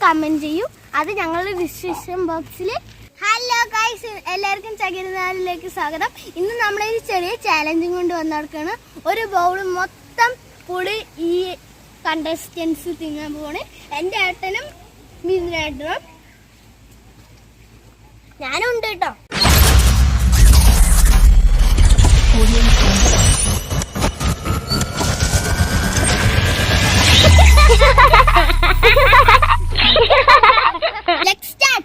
Comment ചെയ്യൂ. അത് ഞങ്ങളുടെ ഡിസ്ക്രിപ്ഷൻ ബോക്സിൽ. ഹലോ ഗൈസ്, എല്ലാവർക്കും ചകിരിനാലിലേക്ക് സ്വാഗതം. ഇന്ന് നമ്മളൊരു ചെറിയ ചാലഞ്ചും കൊണ്ട് വന്ന് നടക്കുകയാണ്. ഒരു ബൗൾ മൊത്തം പുളി ഈ കണ്ടസ്റ്റൻസ് തിന്നാൻ പോവാണ്. എൻ്റെ ഏട്ടനും മിഥുനേട്ടനും ഞാനും ഉണ്ട് കേട്ടോ. Let's start.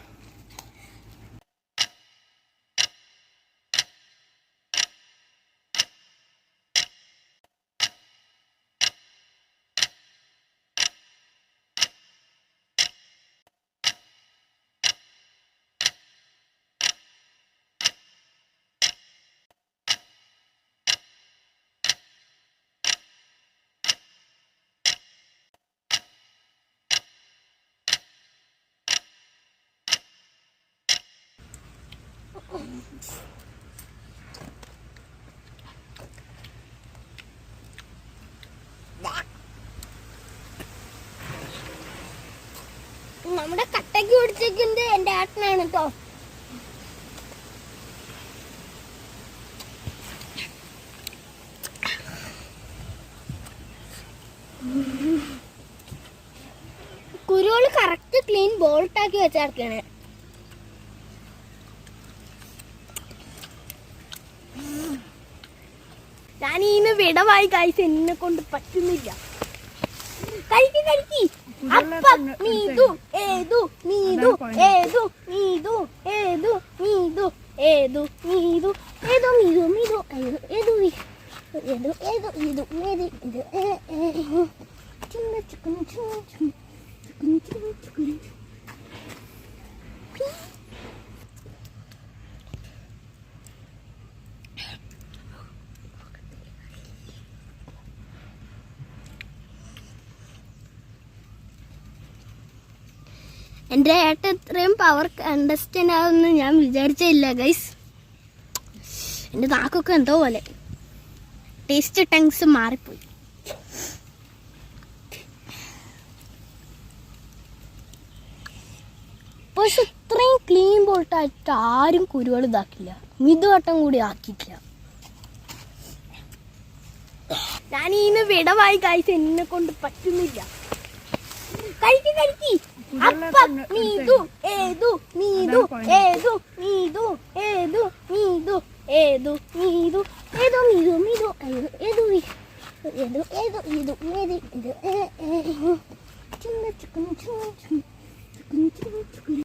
നമ്മുടെ കട്ടയ്ക്ക് പിടിച്ചിരിക്കുന്നത് എൻ്റെ ഏട്ടനാണ് കേട്ടോ. കുരുകൾ കറക്റ്റ് ക്ലീൻ ബോൾട്ടാക്കി വെച്ചാർക്കാണ്. ഞാൻ ഇന്ന് വിടവായി കായ്സ്, എന്നെ കൊണ്ട് പറ്റുന്നില്ല. കഴിക്കി കഴിക്കി അപ്പം മീതു ഏതു മീതു ഏതു മീതു ഏതു മീതു ഏതു മീതു ഏതു മീതു മീതു ഏതു ഏതു ഏതു ഏതു മേരി ഏതു ചിന്ന ചിക്കൻ ചിക്കൻ ചിക്കൻ ചിക്കൻ. എൻ്റെ ഏട്ടൻ ഇത്രയും പവർ കണ്ടസ്റ്റൻ്റ് ആവുമെന്ന് ഞാൻ വിചാരിച്ചില്ല ഗൈസ്. എൻ്റെ നാക്കൊക്കെ എന്തോ പോലെ ടേസ്റ്റ് ടങ്സ് മാറിപ്പോയി. പക്ഷെ ഇത്രയും ക്ലീൻ ബോൾട്ടായിട്ട് ആരും കുരുകൾ ഇതാക്കില്ല. മിതുവട്ടം കൂടി ആക്കിയിട്ടില്ല. ഞാൻ ഇന്ന് വിടവായി ഗൈസ്, എന്നെ കൊണ്ട് പറ്റുന്നില്ല. കഴിക്കി കഴിക്കി അപ്പം മീതു ഏതു മീതു ഏതു മീതു ഏതു മീതു ഏതു മീതു ഏതു മീതു മീതു ഏതു ഏതു ഏതു ഏതു മേരി ചിന്ന ചിക്കൻ ചിക്കൻ ചിക്കൻ ചിക്കൻ.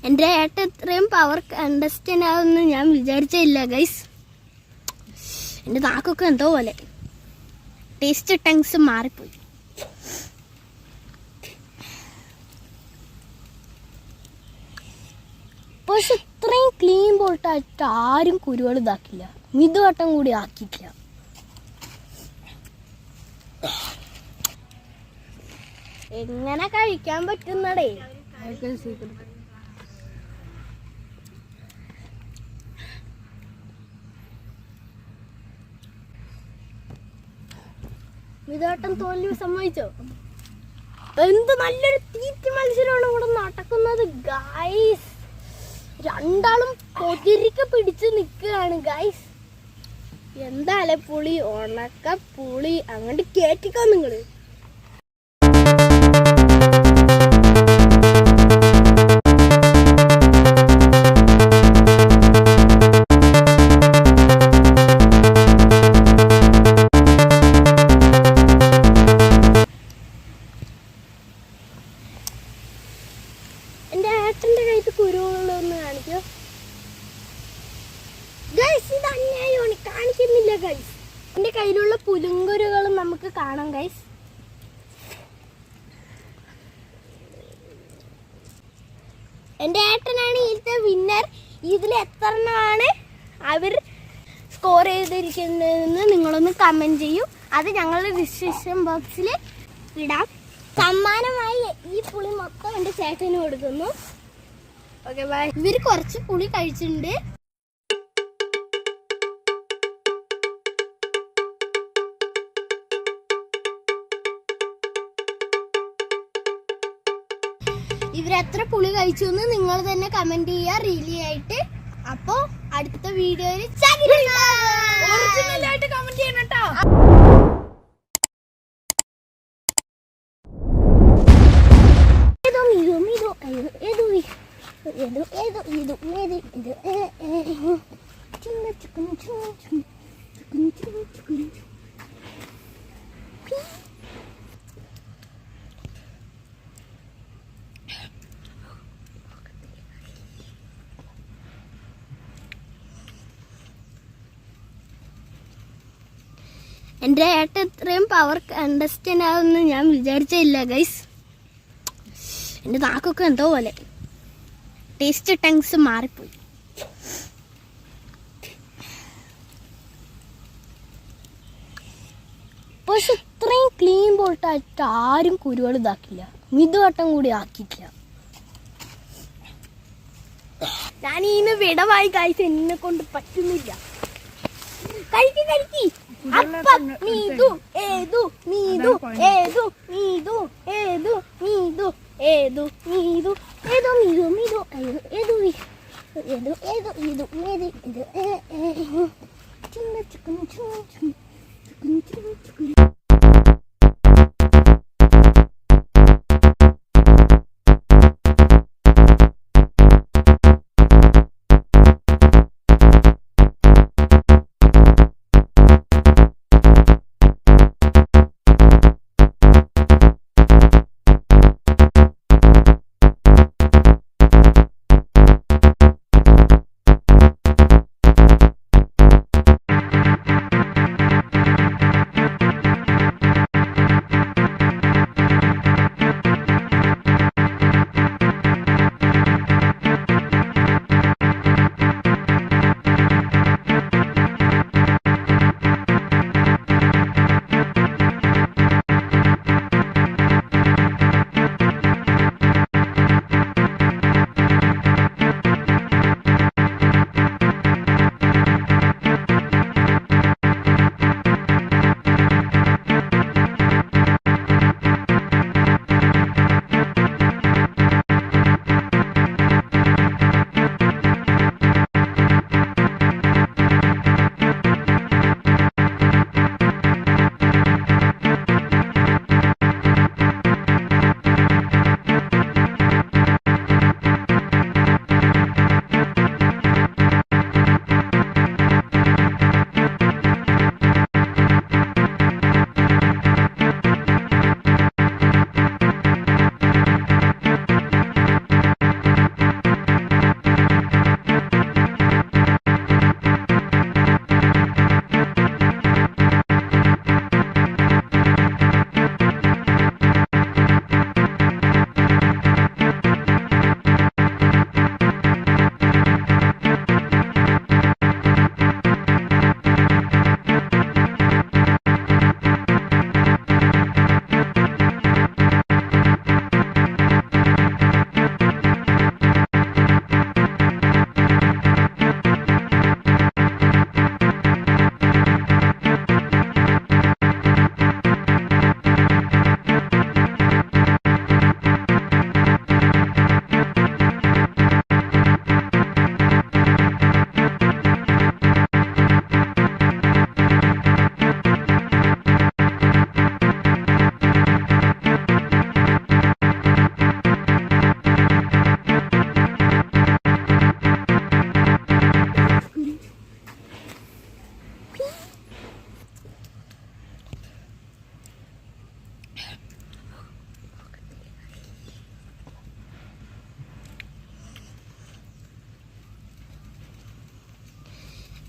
എൻ്റെ ഏട്ടൻ ഇത്രയും പവർ അണ്ടർസ്റ്റാൻഡ് ആവുമെന്ന് ഞാൻ വിചാരിച്ചില്ല ഗൈസ്. എൻ്റെ നാക്കൊക്കെ എന്തോ പോലെ ടേസ്റ്റ് ടങ്സ് മാറിപ്പോയി. പക്ഷെ ഇത്രയും ക്ലീൻ ബോൾട്ടായിട്ട് ആരും കുരുകൾ ഇതാക്കില്ല, മിതുവട്ടം കൂടി ആക്കിയിട്ടില്ല. എങ്ങനെ കഴിക്കാൻ പറ്റുന്നടേ? മിതുവട്ടം തോൽവി സമ്മതിച്ചോ? എന്ത് നല്ലൊരു തീറ്റ മത്സരമാണ് ഇവിടെ നടക്കുന്നത് ഗൈസ്. രണ്ടാളും പൊതിരിക്ക് പിടിച്ച് നിൽക്കുകയാണ് ഗൈസ്. എന്തായാലും പുളി, ഉണക്ക പുളി അങ്ങോട്ട് കേറ്റിക്കോ നിങ്ങള്. എന്റെ ഏട്ടന്റെ കയ്യിൽ കുരുകളൊന്ന് കാണിക്കോ ഗൈസ്? ഇത് അന്യായമാണ്, കാണിക്കുന്നില്ല ഗൈസ്. എന്റെ കയ്യിലുള്ള പുലുങ്കുരുകളും നമുക്ക് കാണാം ഗൈസ്. എന്റെ ഏട്ടനാണ് ഇതിലത്തെ വിന്നർ. ഇതിൽ എത്ര എണ്ണമാണ് അവർ സ്കോർ ചെയ്തിരിക്കുന്നതെന്ന് നിങ്ങളൊന്ന് കമന്റ് ചെയ്യൂ. അത് ഞങ്ങളുടെ ഡിസ്ക്രിപ്ഷൻ ബോക്സിൽ ഇടാം. സമ്മാനമായി ഈ പുളി മൊത്തം എൻ്റെ ചേട്ടന് കൊടുക്കുന്നു. Okay bye. ഇവർ കുറച്ച് പുളി കഴിച്ചിട്ടുണ്ട്. ഇവരെത്ര പുളി കഴിച്ചു എന്ന് നിങ്ങൾ തന്നെ കമന്റ് ചെയ്യുക റീലി ആയിട്ട്. അപ്പോ അടുത്ത വീഡിയോയിൽ ഒറിജിനലായിട്ട് കമന്റ് ചെയ്യണം കേട്ടോ. എൻ്റെ ഏട്ടൻ ഇത്രയും പവർ അണ്ടർസ്റ്റാൻഡ് ആവുമെന്ന് ഞാൻ വിചാരിച്ചില്ല ഗൈസ്. എൻ്റെ നാക്കൊക്കെ എന്തോ പോലെ ടേസ്റ്റ് ടങ്സ് മാറിപ്പോയി. പക്ഷെ ഇത്രയും ക്ലീൻ ബോൾട്ടായിട്ട് ആരും കുരുകൾ ഇതാക്കില്ല, മിതുവട്ടം കൂടി ആക്കിയിട്ടില്ല. ഞാൻ ഇന്ന് വിടവായി ഗൈസ്, എന്നെ കൊണ്ട് പറ്റുന്നില്ല. കഴിക്കി അപ്പം നീതു ഏതു നീതു ഏതു നീതു ഏതു നീതു ഏതു നീതു ഏതു നീതു നീതു ഏതു ഏതു ഏതു ഇത് മേരി ഇത് ചിന്ന ചിക്കൻ ചിക്കൻ ചിക്കൻ.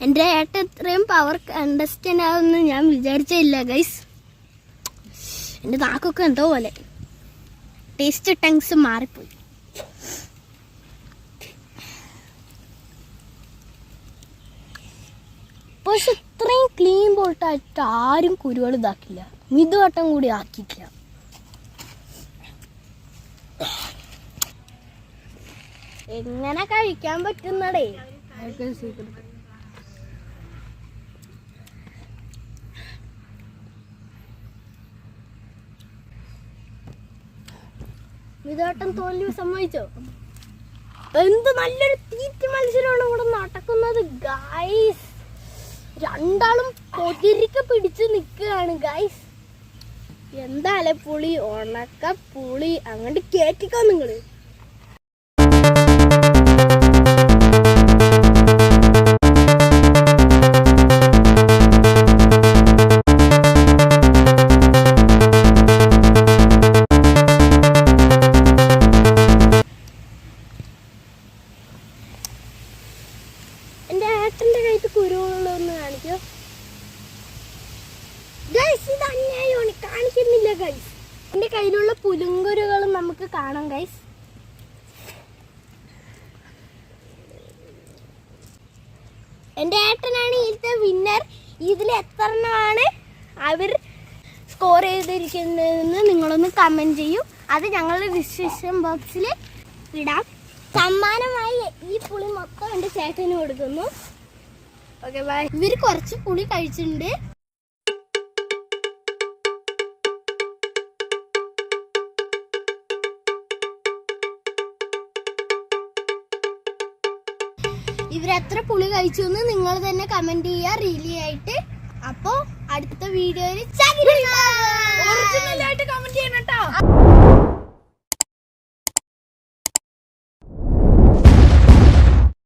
എൻ്റെ ഏട്ടൻ ഇത്രയും പവർ അണ്ടർസ്റ്റാൻഡ് ആവുമെന്ന് ഞാൻ വിചാരിച്ചില്ല ഗൈസ്. എൻ്റെ നാക്കൊക്കെ എന്തോ പോലെ ടേസ്റ്റ് ടങ്സ് മാറിപ്പോയി. പക്ഷെ ഇത്രയും ക്ലീൻ ബോൾട്ടായിട്ട് ആരും കുരുകൾ ഇതാക്കില്ല. മിതുവട്ടം കൂടി ആക്കിയില്ല. എങ്ങനെ കഴിക്കാൻ പറ്റുന്നടേ? മിതുവട്ടം തോൽവി സമ്മതിച്ചോ? എന്ത് നല്ലൊരു തീറ്റ മത്സരമാണ് ഇവിടെ നടക്കുന്നത് ഗൈസ്. രണ്ടാളും പൊതിരിക്ക പിടിച്ച് നിൽക്കുകയാണ് ഗൈസ്. എന്താല്ലേ പുളി, ഉണക്ക പുളി അങ്ങോട്ട് കേറ്റിക്കോ നിങ്ങള്. എന്റെ ഏട്ടന്റെ കയ്യിൽ കുരുവുള്ളൊന്ന് കാണിക്കോ ഗൈസ്? ഇത് അന്യായമാണ്, കാണിക്കുന്നില്ല ഗൈസ്. എന്റെ കയ്യിലുള്ള പുലുങ്കുരുകളും നമുക്ക് കാണാം ഗൈസ്. എന്റെ ഏട്ടനാണ് ഇതിന്റെ വിന്നർ. ഇതിൽ എത്ര എണ്ണമാണ് അവർ സ്കോർ ചെയ്തിരിക്കുന്നതെന്ന് നിങ്ങളൊന്ന് കമന്റ് ചെയ്യൂ. അത് ഞങ്ങളുടെ ഡിസ്ക്രിപ്ഷൻ ബോക്സിൽ ഇടാം. സമ്മാനമായി ഈ പുളി മൊത്തം എൻ്റെ ചേട്ടന് കൊടുക്കുന്നു. Okay bye. ഇവർ കുറച്ച് പുളി കഴിച്ചിട്ടുണ്ട്. ഇവരെത്ര പുളി കഴിച്ചു എന്ന് നിങ്ങൾ തന്നെ കമന്റ് ചെയ്യുക റീലി ആയിട്ട്. അപ്പോൾ അടുത്ത വീഡിയോയിൽ